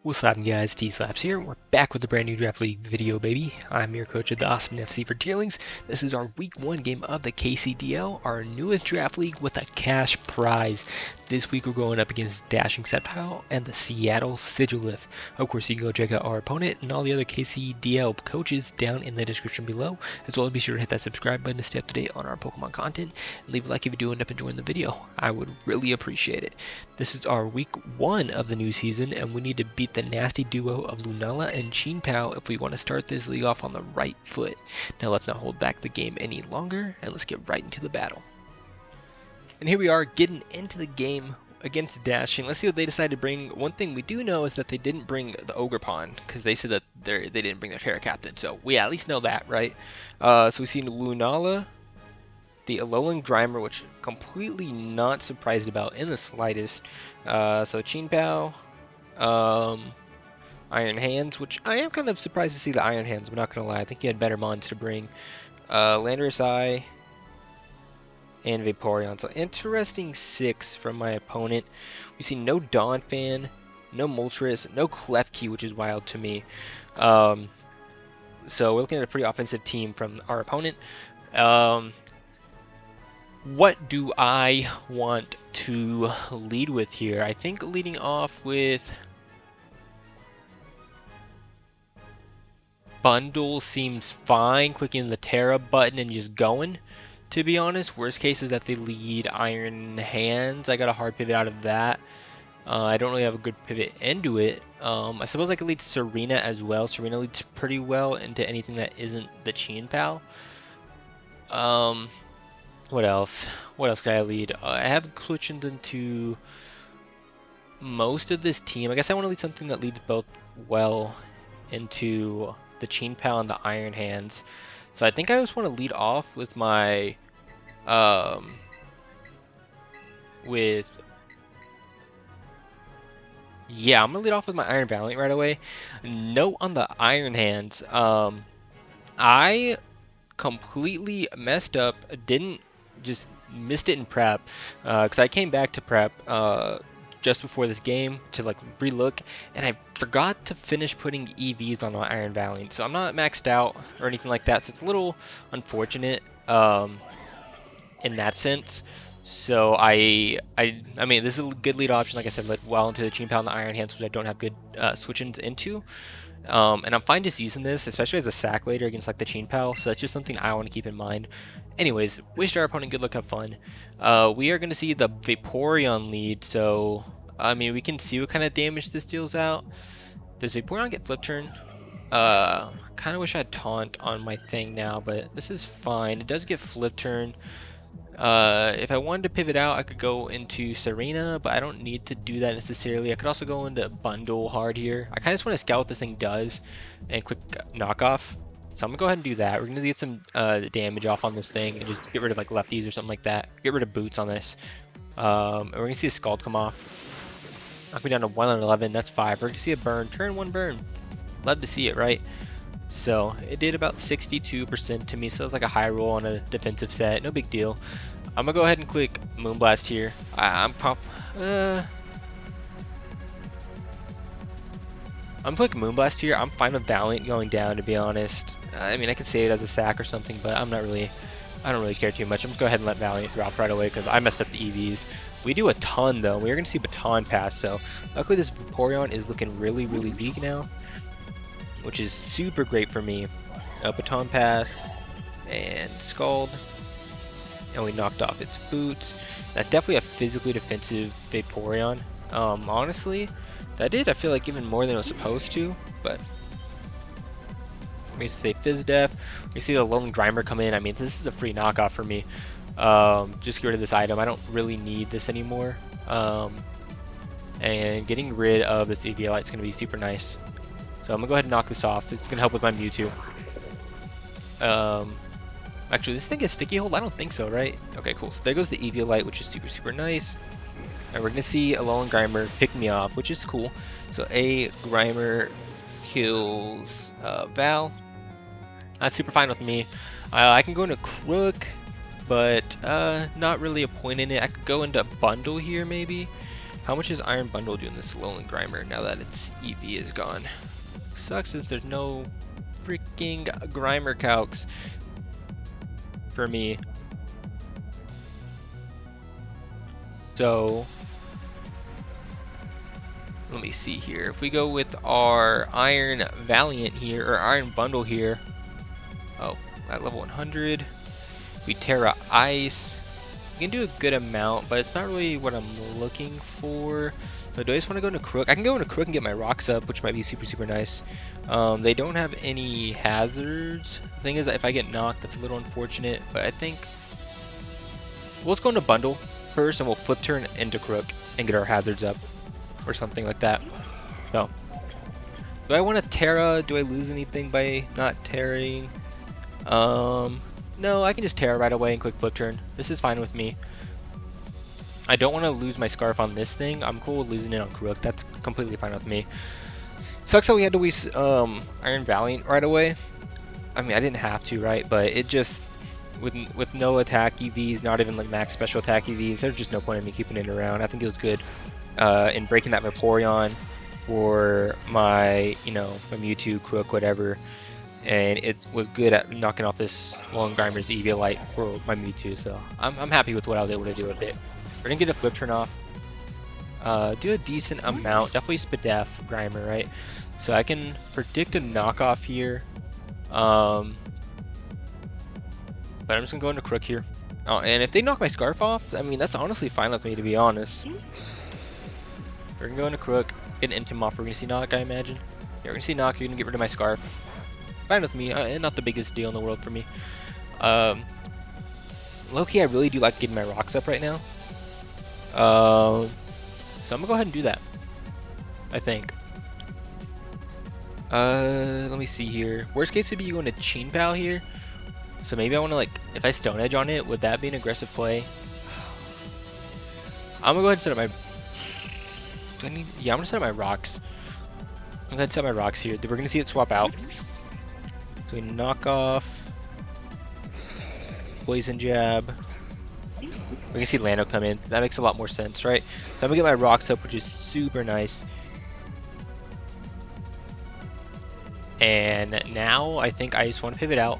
What's up guys, T-Slaps here. We're back with a brand new Draft League video, baby. I'm your coach of the Austin FC for Tierlings. This is our week 1 game of the KCDL, our newest Draft League with a cash prize. This week we're going up against Dashing Septile and the Seattle Sigilith. Of course, you can go check out our opponent and all the other KCDL coaches down in the description below. As well, be sure to hit that subscribe button to stay up to date on our Pokemon content. And leave a like if you do end up enjoying the video. I would really appreciate it. This is our week 1 of the new season, and we need to beat the nasty duo of Lunala and Chinpao if we want to start this league off on the right foot. Now let's not hold back the game any longer, and let's get right into the battle. And here we are getting into the game against Dashing. Let's see what they decided to bring. One thing we do know is that they didn't bring the Ogre Pond, because they said that they didn't bring their Terra Captain, so we at least know that, right? So we see Lunala, the Alolan Grimer, which completely not surprised about in the slightest. So Chinpao, Iron Hands, which I am kind of surprised to see the Iron Hands, I'm not going to lie. I think he had better mons to bring. Landorus Eye, and Vaporeon. So interesting 6 from my opponent. We see no Donphan, no Moltres, no Klefki, which is wild to me. So we're looking at a pretty offensive team from our opponent. What do I want to lead with here? I think leading off with Bundle seems fine. Clicking the Terra button and just going, to be honest. Worst case is that they lead Iron Hands. I got a hard pivot out of that. I don't really have a good pivot into it. I suppose I could lead Serena as well. Serena leads pretty well into anything that isn't the Chinpao. What else? What else can I lead? I have glitched into most of this team. I guess I want to lead something that leads both well into the Chinpao and the Iron Hands. So I think I just want to lead off with my yeah, I'm gonna lead off with my Iron Valiant right away. Note on the Iron Hands, I completely messed up, just missed it in prep, because I came back to prep just before this game to like relook, and I forgot to finish putting EVs on my Iron Valiant. So I'm not maxed out or anything like that, so it's a little unfortunate in that sense. So I mean, this is a good lead option. Like I said, led well into the Chinpao and the Iron Hands, which I don't have good switch-ins into. And I'm fine just using this, especially as a sack later against like the Chinpao, so that's just something I want to keep in mind. Anyways, wish our opponent good luck, have fun. We are going to see the Vaporeon lead, so I mean, we can see what kind of damage this deals out. Does Vaporeon get flip turn? Kind of wish I had taunt on my thing now, but this is fine. It does get flip turn. If I wanted to pivot out, I could go into Serena, but I don't need to do that necessarily. I could also go into Bundle hard here. I kind of just want to scout what this thing does and click knockoff. So I'm going to go ahead and do that. We're going to get some damage off on this thing and just get rid of like lefties or something like that. Get rid of boots on this. And we're going to see a Scald come off. Knock me down to 1 on 11. That's 5. We're going to see a burn. Turn 1 burn. Love to see it, right? So it did about 62% to me, so it's like a high roll on a defensive set, no big deal. I'm gonna go ahead and click Moonblast here. I'm clicking Moonblast here. I'm fine with Valiant going down, to be honest. I mean, I could save it as a sack or something, but I don't really care too much. I'm gonna go ahead and let Valiant drop right away because I messed up the EVs. We do a ton though. We're gonna see Baton Pass, so luckily this Vaporeon is looking really weak now, which is super great for me. Baton Pass and Scald, and we knocked off its boots. That's definitely a physically defensive Vaporeon. Honestly, that did, I feel like, even more than it was supposed to, but we say Fizz Def. We see the Alolan Grimer come in. I mean, this is a free knockoff for me. Just get rid of this item. I don't really need this anymore. And getting rid of this Eviolite is going to be super nice. So I'm gonna go ahead and knock this off. It's gonna help with my Mewtwo. Actually, this thing gets sticky hold? I don't think so, right? Okay, cool. So there goes the Eviolite, which is super nice. And we're gonna see Alolan Grimer pick me off, which is cool. So a Grimer kills Val. That's super fine with me. I can go into Crook, but not really a point in it. I could go into Bundle here maybe. How much is Iron Bundle doing this Lowland Grimer now that its EV is gone? Sucks is there's no freaking Grimer calcs for me. So let me see here. If we go with our Iron Valiant here, or Iron Bundle here, oh, at level 100, we Terra Ice. We can do a good amount, but it's not really what I'm looking for. So do I just want to go into Crook? I can go into Crook and get my rocks up, which might be super nice. They don't have any hazards. The thing is that if I get knocked, that's a little unfortunate, but I think let's go into Bundle first and we'll flip turn into Crook and get our hazards up or something like that. So do I want to Terra? Do I lose anything by not Terraing? No, I can just Terra right away and click flip turn. This is fine with me. I don't want to lose my scarf on this thing. I'm cool with losing it on Crook. That's completely fine with me. Sucks that we had to waste Iron Valiant right away. I mean, I didn't have to, right? But it just, with no attack EVs, not even like max special attack EVs, there's just no point in me keeping it around. I think it was good in breaking that Vaporeon for my, my Mewtwo, Crook, whatever. And it was good at knocking off this Lowland Grimer's Eviolite for my Mewtwo, so I'm happy with what I was able to do with it. We're gonna get a flip turn off. Do a decent amount, definitely Spadef Grimer, right? So I can predict a knockoff here. But I'm just gonna go into Crook here. Oh, and if they knock my Scarf off, I mean that's honestly fine with me, to be honest. We're gonna go into Crook, get an Intim off. We're gonna see knock, I imagine. Yeah, we're gonna see knock. You're gonna get rid of my Scarf. Fine with me, not the biggest deal in the world for me. Low-key, I really do like getting my rocks up right now. So I'm gonna go ahead and do that, I think. Let me see here. Worst case would be going to Chin Pao here. So maybe I want to, like, if I Stone Edge on it, would that be an aggressive play? I'm gonna go ahead and set up my... Yeah, I'm gonna set up my rocks. I'm gonna set my rocks here. We're gonna see it swap out. So we knock off Poison Jab. We can see Lando come in. That makes a lot more sense, right? So I'm gonna get my rocks up, which is super nice. And now I think I just want to pivot out,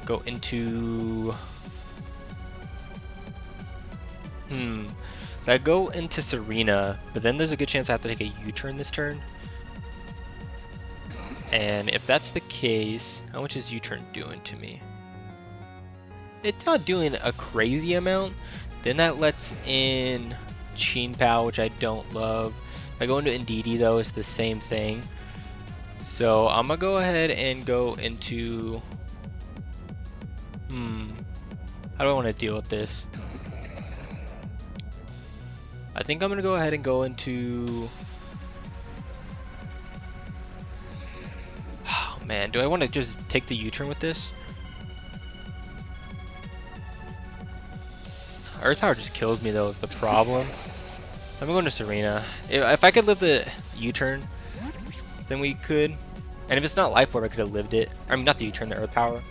go into... So I go into Serena, but then there's a good chance I have to take a U-turn this turn. And if that's the case, how much is U-turn doing to me? It's not doing a crazy amount. Then that lets in Chin Pao, which I don't love. If I go into Indeedee though, it's the same thing. So I'm gonna go ahead and go into... How do I want to deal with this? I think I'm gonna go ahead and go into... Man, do I want to just take the U-turn with this? Earth Power just kills me though, is the problem. I'm going to Serena. If I could live the U-turn, then we could. And if it's not Life Orb, I could have lived it. I mean, not the U-turn, the Earth Power.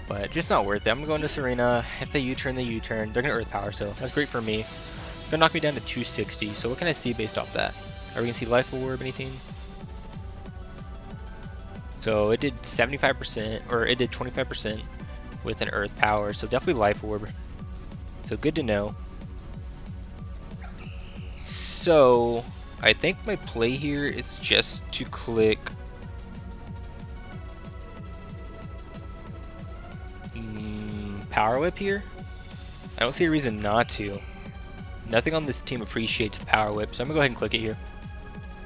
But just not worth it. I'm going to Serena. If they U-turn, they U-turn. They're going to Earth Power, so that's great for me. It's going to knock me down to 260. So what can I see based off that? Are we going to see Life Orb, anything? So it did 75%, or it did 25% with an Earth Power, so definitely Life Orb. So good to know. So I think my play here is just to click Power Whip here. I don't see a reason not to. Nothing on this team appreciates the Power Whip, so I'm gonna go ahead and click it here.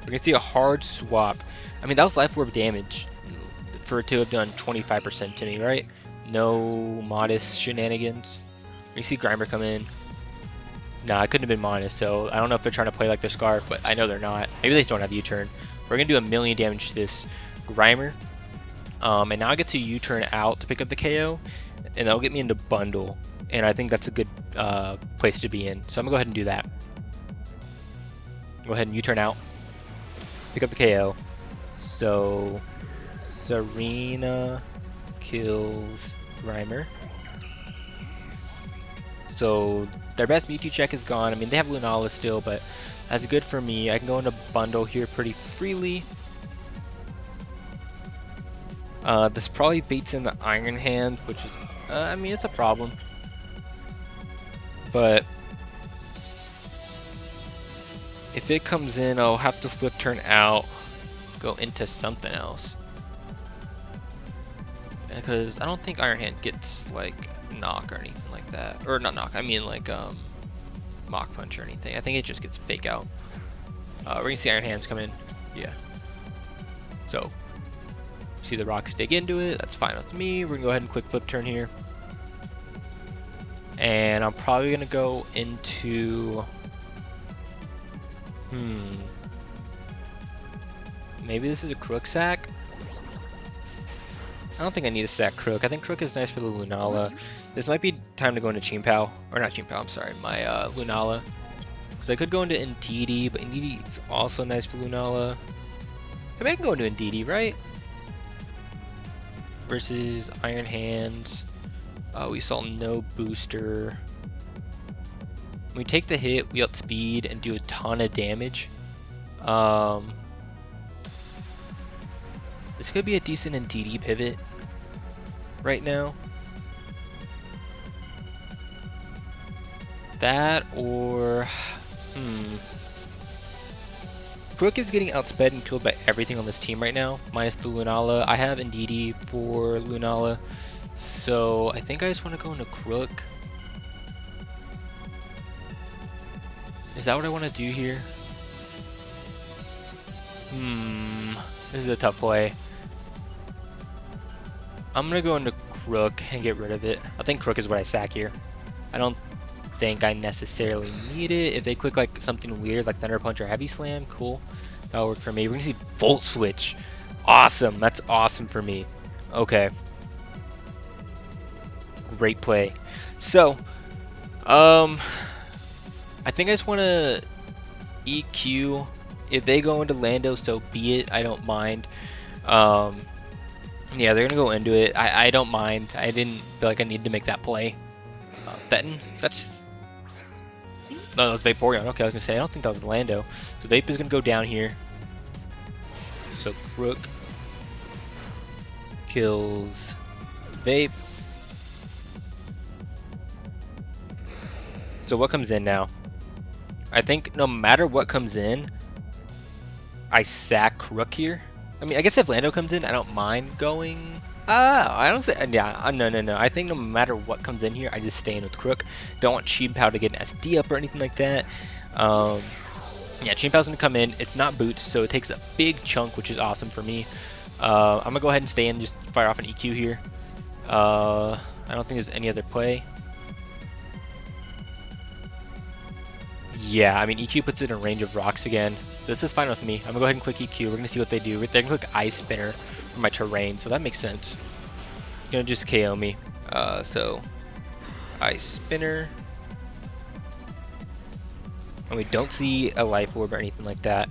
We're gonna see a hard swap. I mean, that was Life Orb damage for it to have done 25% to me, right? No modest shenanigans. You see Grimer come in. Nah, it couldn't have been modest, so I don't know if they're trying to play like their Scarf, but I know they're not. Maybe they don't have U-turn. We're gonna do 1,000,000 damage to this Grimer. And now I get to U-turn out to pick up the KO, and that'll get me into Bundle. And I think that's a good place to be in. So I'm gonna go ahead and do that. Go ahead and U-turn out, pick up the KO. So Serena kills Grimer. So their best Mewtwo check is gone. I mean, they have Lunala still, but That's good for me. I can go into bundle here pretty freely. This probably beats in the Iron Hand, which is, I mean, it's a problem. But if it comes in, I'll have to flip turn out, go into something else. Because I don't think Iron Hand gets like knock or anything like that. Or not knock, I mean like Mach Punch or anything. I think it just gets fake out. We're gonna see Iron Hands come in. Yeah. So see the rocks dig into it, that's fine with me. We're gonna go ahead and click flip turn here. And I'm probably gonna go into maybe this is a Crook sack. I don't think I need a sack Crook. I think Crook is nice for the Lunala. This might be time to go into Chimpao. Or not Chimpao, I'm sorry, my Lunala. Because I could go into Indeedee, but Indeedee is also nice for Lunala. I mean, I can go into Indeedee, right? Versus Iron Hands. We saw no booster. When we take the hit, we outspeed and do a ton of damage. This could be a decent Indeedee pivot right now. That or Crook is getting outsped and killed by everything on this team right now, minus the Lunala. I have Indeedee for Lunala, so I think I just want to go into Crook. Is that what I want to do here? This is a tough play. I'm gonna go into Crook and get rid of it. I think Crook is what I sack here. I don't think I necessarily need it. If they click like something weird like Thunder Punch or Heavy Slam, cool. That'll work for me. We're gonna see Volt Switch. Awesome. That's awesome for me. Okay. Great play. So, I think I just want to EQ. If they go into Lando, so be it. I don't mind. Yeah, they're gonna go into it. I don't mind. I didn't feel like I needed to make that play. Benton, that's no, that was Vaporeon. Okay, I was gonna say I don't think that was Lando. So Vape is gonna go down here. So Crook kills Vape. So what comes in now? I think no matter what comes in, I sack Crook here. I mean, I guess if Lando comes in, I don't mind going. I don't say. Yeah, no. I think no matter what comes in here, I just stay in with Crook. Don't want Chimpao to get an SD up or anything like that. Yeah, Chimpao's gonna come in. It's not boots, so it takes a big chunk, which is awesome for me. I'm gonna go ahead and stay in, just fire off an EQ here. I don't think there's any other play. Yeah, I mean EQ puts it in range of rocks again. So this is fine with me. I'm gonna go ahead and click EQ. We're gonna see what they do. They're gonna click Ice Spinner for my terrain, so that makes sense. It's gonna just KO me. So Ice Spinner. And we don't see a Life Orb or anything like that.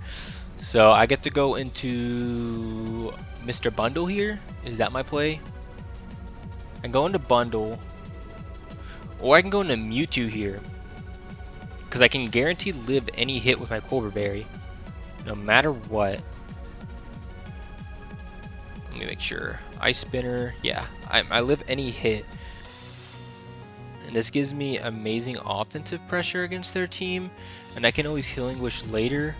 So I get to go into Mr. Bundle here. Is that my play? I can go into Bundle. Or I can go into Mewtwo here. Because I can guarantee live any hit with my Culver Berry. No matter what. Let me make sure. Ice Spinner. Yeah, I live any hit. And this gives me amazing offensive pressure against their team. And I can always Healing Wish later.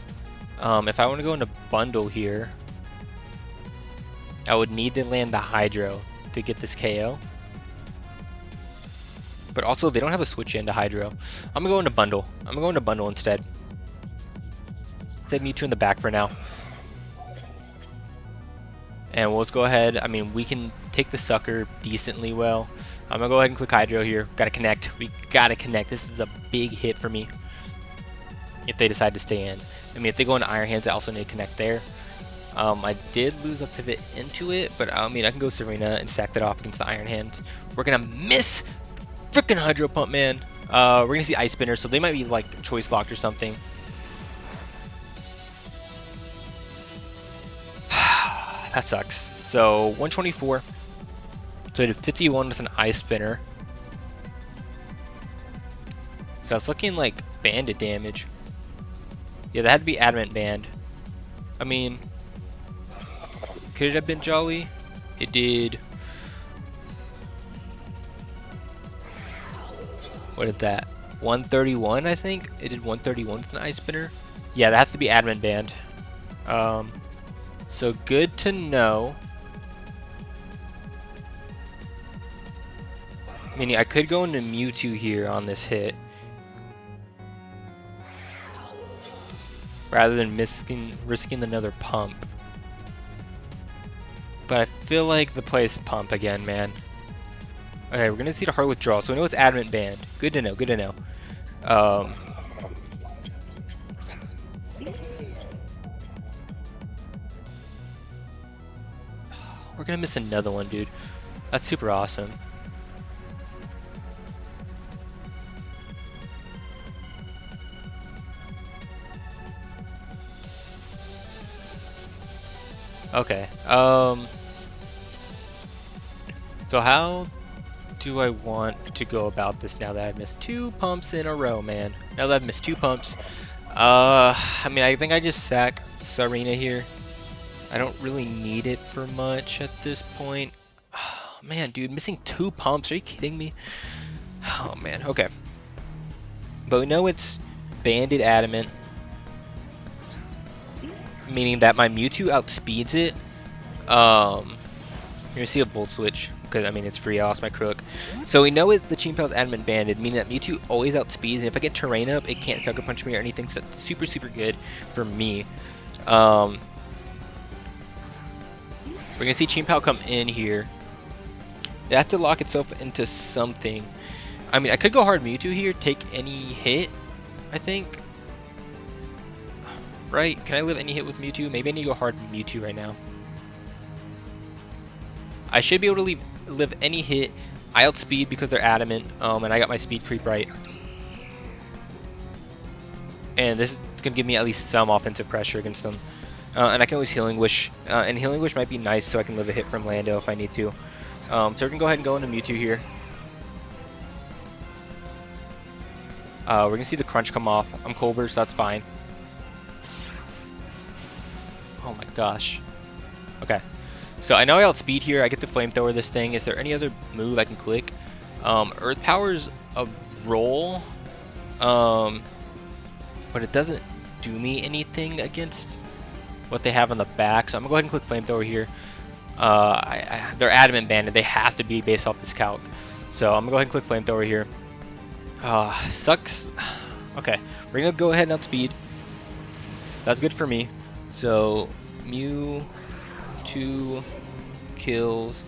If I want to go into Bundle here, I would need to land the Hydro to get this KO. But also, they don't have a switch into Hydro. I'm going to go into Bundle. I'm going to go into Bundle instead. Set Mewtwo in the back for now. And we'll just go ahead. I mean, we can take the sucker decently well. I'm going to go ahead and click Hydro here. Got to connect. We got to connect. This is a big hit for me. If they decide to stay in. I mean, if they go into Iron Hands, I also need to connect there. I did lose a pivot into it, but I mean, I can go Serena and sack that off against the Iron Hand. We're going to miss freaking Hydro Pump, man. We're going to see Ice Spinner, so they might be like choice locked or something. That sucks. So 124. So I did 51 with an Ice Spinner. So it's looking like bandit damage. Yeah, that had to be Adamant Band. I mean, could it have been Jolly? It did. What did that? 131, I think? It did 131 with an Ice Spinner. Yeah, that has to be Adamant Band. So good to know. Meaning I could go into Mewtwo here on this hit. Rather than risking another pump. But I feel like the play is pump again, man. Okay, we're gonna see the hard withdrawal, so we know it's Adamant Band. Good to know, good to know. We're gonna miss another one, dude. That's super awesome. Okay, so how do I want to go about this now that I've missed 2 pumps in a row, man? Now that I've missed 2 pumps, I mean, I think I just sack Serena here. I don't really need it for much at this point. Oh, man, dude, missing 2 pumps, are you kidding me? Oh, man, okay. But we know it's Banded Adamant, meaning that my Mewtwo outspeeds it. You're gonna see a Volt Switch, because I mean it's free, I lost my Crook. So we know the Chien-Pao's Adamant Banded, meaning that Mewtwo always outspeeds, and if I get Terrain up, it can't Sucker Punch me or anything, so that's super, super good for me. We're gonna see Chien-Pao come in here. It has to lock itself into something. I mean, I could go hard Mewtwo here, take any hit, I think. Right? Can I live any hit with Mewtwo? Maybe I need to go hard Mewtwo right now. I should be able to live any hit. I outspeed because they're adamant, and I got my speed creep right. And this is going to give me at least some offensive pressure against them. And I can always Healing Wish, and Healing Wish might be nice so I can live a hit from Lando if I need to. So we're going to go ahead and go into Mewtwo here. We're going to see the Crunch come off. I'm Colbur, so that's fine. Oh my gosh. Okay. So I know I outspeed here. I get to Flamethrower this thing. Is there any other move I can click? Earth Power's a roll. But it doesn't do me anything against what they have on the back. So I'm going to go ahead and click Flamethrower here. They're Adamant Banded. They have to be based off this calc. So I'm going to go ahead and click Flamethrower here. Sucks. Okay. We're going to go ahead and outspeed. That's good for me. So Mewtwo kills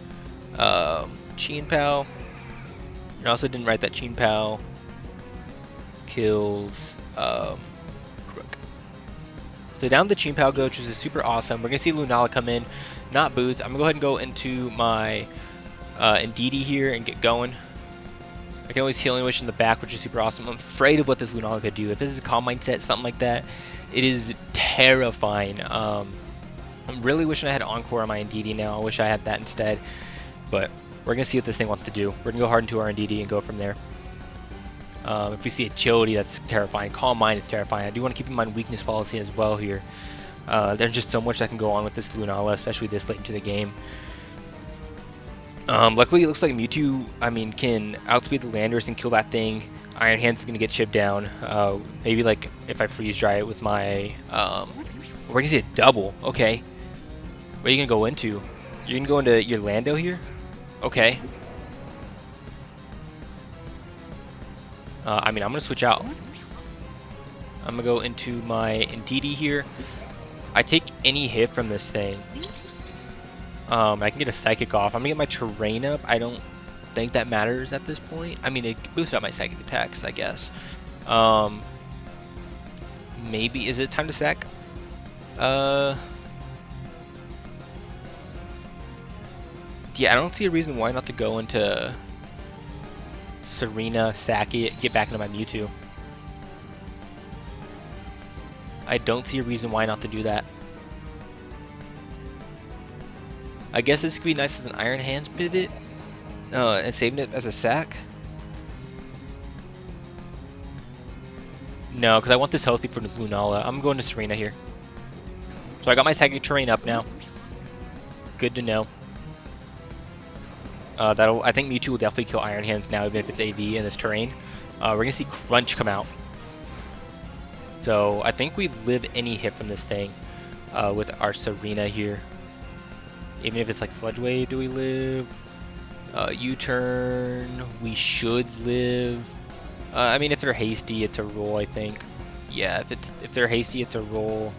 Chien-Pao. I also didn't write that Chien-Pao kills Crook. So down the Chien-Pao go, which is super awesome. We're gonna see Lunala come in, not Boots. I'm gonna go ahead and go into my Indeedee here and get going. I can always Healing Wish in the back, which is super awesome. I'm afraid of what this Lunala could do. If this is a Calm Mindset, something like that, it is terrifying. I'm really wishing I had Encore on my Indeedee now. I wish I had that instead. But we're going to see what this thing wants to do. We're going to go hard into our Indeedee and go from there. If we see Agility, that's terrifying. Calm Mind is terrifying. I do want to keep in mind Weakness Policy as well here. There's just so much that can go on with this Lunala, especially this late into the game. Luckily, it looks like Mewtwo, can outspeed the Landorus and kill that thing. Iron Hands is going to get chipped down. Maybe like if I Freeze Dry it with my... we're going to see a double. Okay. What are you going to go into? You're going to go into your Lando here? Okay. I'm going to switch out. I'm going to go into my Indeedee here. I take any hit from this thing. I can get a Psychic off. I'm going to get my Terrain up. I don't think that matters at this point. I mean, it boosts out my Psychic attacks, I guess. Maybe. Is it time to sack? Yeah, I don't see a reason why not to go into Serena, sack it, get back into my Mewtwo. I don't see a reason why not to do that. I guess this could be nice as an Iron Hands pivot, and saving it as a sack. No, because I want this healthy for the Lunala. I'm going to Serena here. So I got my psychic terrain up now. Good to know. I think Mewtwo will definitely kill Iron Hands now, even if it's AV in this terrain. We're gonna see Crunch come out. So I think we live any hit from this thing with our Serena here. Even if it's like Sludge Wave, do we live? U-turn, we should live. I mean, if they're hasty, it's a roll, I think. Yeah, if they're hasty, it's a roll.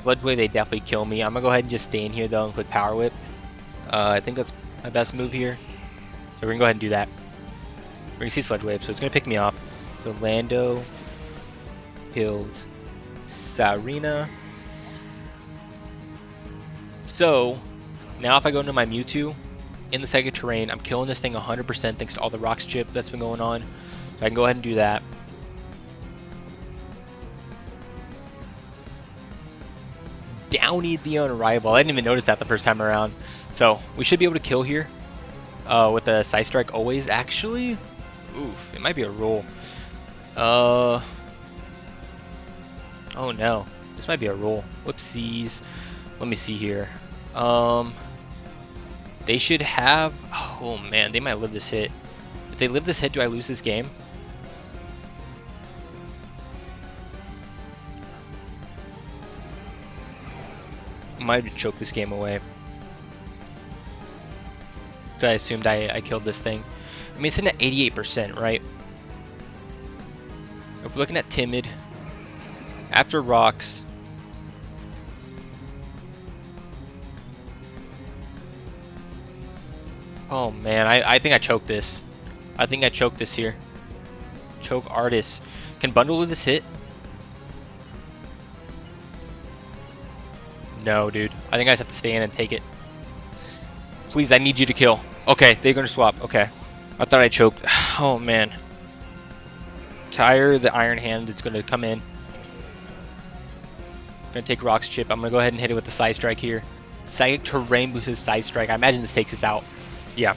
Sludge Wave, they definitely kill me. I'm gonna go ahead and just stay in here though and click Power Whip. I think that's my best move here. So we're gonna go ahead and do that. We're gonna see Sludge Wave, so it's gonna pick me off. So Lando kills Serena. So now if I go into my Mewtwo in the psychic terrain, I'm killing this thing 100% thanks to all the Rocks chip that's been going on. So I can go ahead and do that. Downy the Unrival. I didn't even notice that the first time around. So we should be able to kill here with a Side Strike always. Actually, oof, it might be a roll. Oh no, this might be a roll. Whoopsies. Let me see here. They should have. Oh man, they might live this hit. If they live this hit, do I lose this game? Might choke this game away. So I assumed I killed this thing. I mean, it's in at 88%, right? If we're looking at Timid, after Rocks, oh man, I think I choked this. I think I choked this here. Choke Artist. Can Bundle with this hit? No, dude. I think I just have to stay in and take it. Please, I need you to kill. Okay, they're gonna swap. Okay. I thought I choked. Oh man. Tire the Iron Hand is gonna come in. Gonna take Rock's chip. I'm gonna go ahead and hit it with the Side Strike here. Psychic Terrain boosted Side Strike. I imagine this takes us out. Yeah.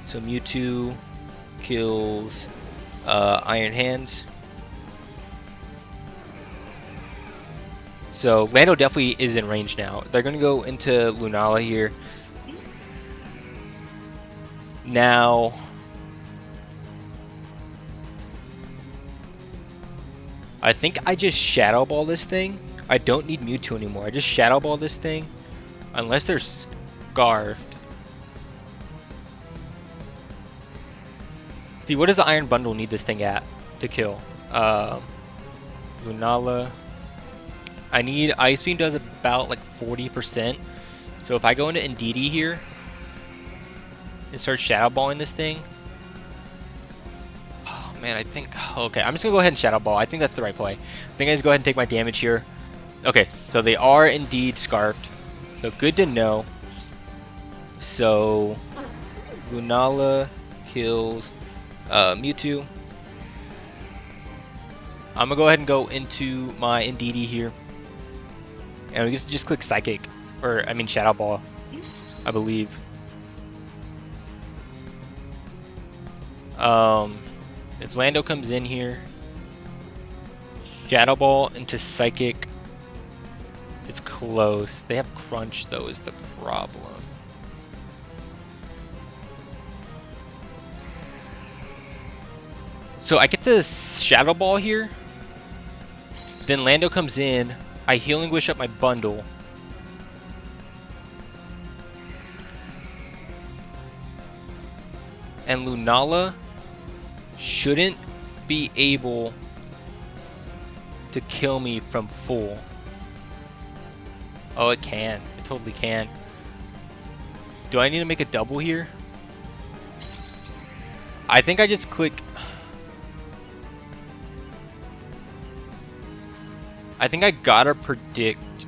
So Mewtwo kills Iron Hands. So Lando definitely is in range now. They're gonna go into Lunala here. Now I think I just Shadow Ball this thing. I don't need Mewtwo anymore. I just Shadow Ball this thing. Unless they're Scarfed. See, what does the Iron Bundle need this thing at to kill? Lunala. I need Ice Beam does about like 40%. So if I go into Indeedee here and start Shadow Balling this thing. Oh man, I think okay, I'm just gonna go ahead and Shadow Ball. I think that's the right play. I think I just go ahead and take my damage here. Okay, so they are indeed Scarfed. So good to know. So Lunala kills Mewtwo. I'm gonna go ahead and go into my Indeedee here. And we get to just click Psychic, or I mean Shadow Ball, I believe. If Lando comes in here, Shadow Ball into Psychic, it's close. They have Crunch though is the problem. So I get to Shadow Ball here, then Lando comes in, I Healing Wish up my bundle. And Lunala shouldn't be able to kill me from full. Oh, it can. It totally can. Do I need to make a double here? I think I just click... I think I gotta predict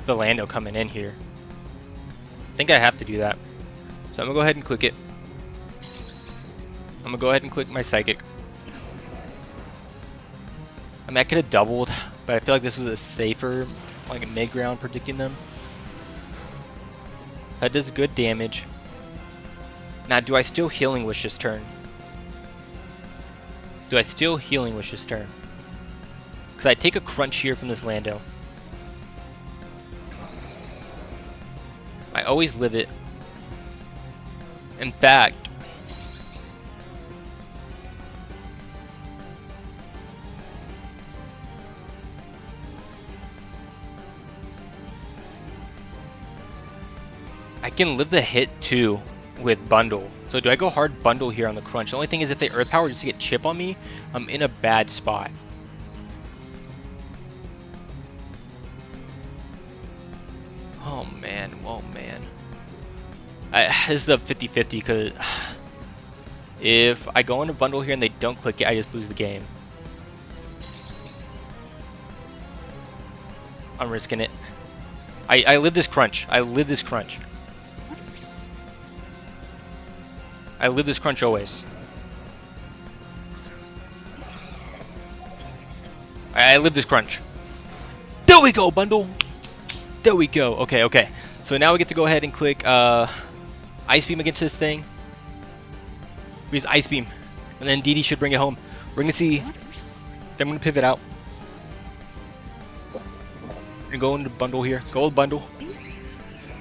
the Lando coming in here. I think I have to do that. So I'm gonna go ahead and click it. I'm gonna go ahead and click my Psychic. I mean, I could have doubled, but I feel like this was a safer, like a mid-ground predicting them. That does good damage. Now, do I still Healing Wish this turn? Do I still healing wish this turn? Because I take a crunch here from this Lando. I always live it. In fact, I can live the hit too with bundle. So do I go hard bundle here on the crunch? The only thing is if they earth power just to get chip on me, I'm in a bad spot. Oh man, oh man. This is a 50-50 because if I go into bundle here and they don't click it, I just lose the game. I'm risking it. I live this crunch. I live this crunch. I live this crunch always. I live this crunch. There we go, bundle. There we go. Okay, okay. So now we get to go ahead and click Ice Beam against this thing. We use Ice Beam. And then DD should bring it home. We're going to see. Then I'm going to pivot out. We're going to go into bundle here. Gold bundle.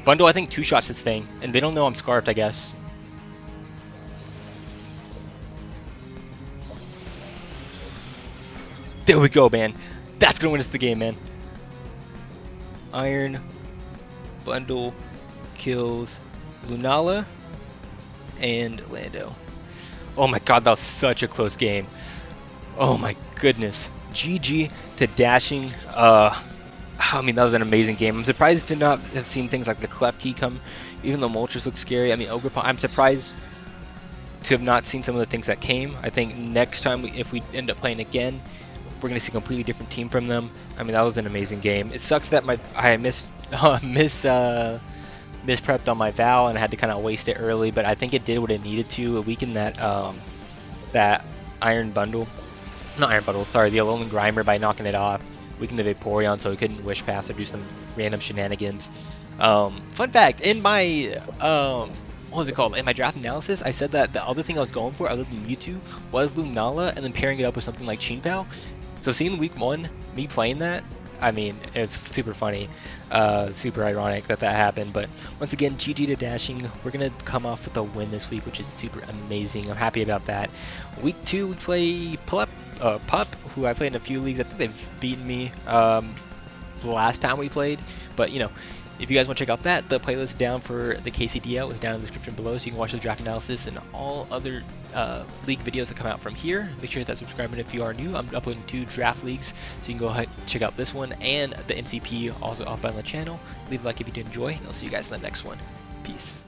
Bundle, I think, 2-shots this thing. And they don't know I'm scarfed, I guess. There we go, man. That's going to win us the game, man. Iron bundle kills Lunala and Lando. Oh my god, that was such a close game. Oh my goodness. GG to Dashing. I mean, that was an amazing game. I'm surprised to not have seen things like the Clef Key come, even though Moltres look scary. I mean, Ogre Pawn, I'm surprised to have not seen some of the things that came. I think next time, if we end up playing again, we're going to see a completely different team from them. I mean, that was an amazing game. It sucks that I misprepped on my Val and I had to kind of waste it early, but I think it did what it needed to. It weakened that that Iron Bundle. Not Iron Bundle, sorry, the Alolan Grimer by knocking it off. Weakened the Vaporeon so he couldn't Wish Pass or do some random shenanigans. Fun fact, in my what was it called? In my draft analysis, I said that the other thing I was going for, other than Mewtwo, was Lunala, and then pairing it up with something like Qingpao. So seeing week 1, me playing that, I mean, it's super funny, super ironic that that happened. But once again, GG to Dashing. We're gonna come off with a win this week, which is super amazing. I'm happy about that. Week 2, we play Pup, who I played in a few leagues. I think they've beaten me the last time we played, but you know. If you guys want to check out that, the playlist down for the KCDL is down in the description below, so you can watch the draft analysis and all other league videos that come out from here. Make sure to hit that subscribe button if you are new. I'm uploading 2 draft leagues, so you can go ahead and check out this one and the NCP also up on the channel. Leave a like if you did enjoy, and I'll see you guys in the next one. Peace.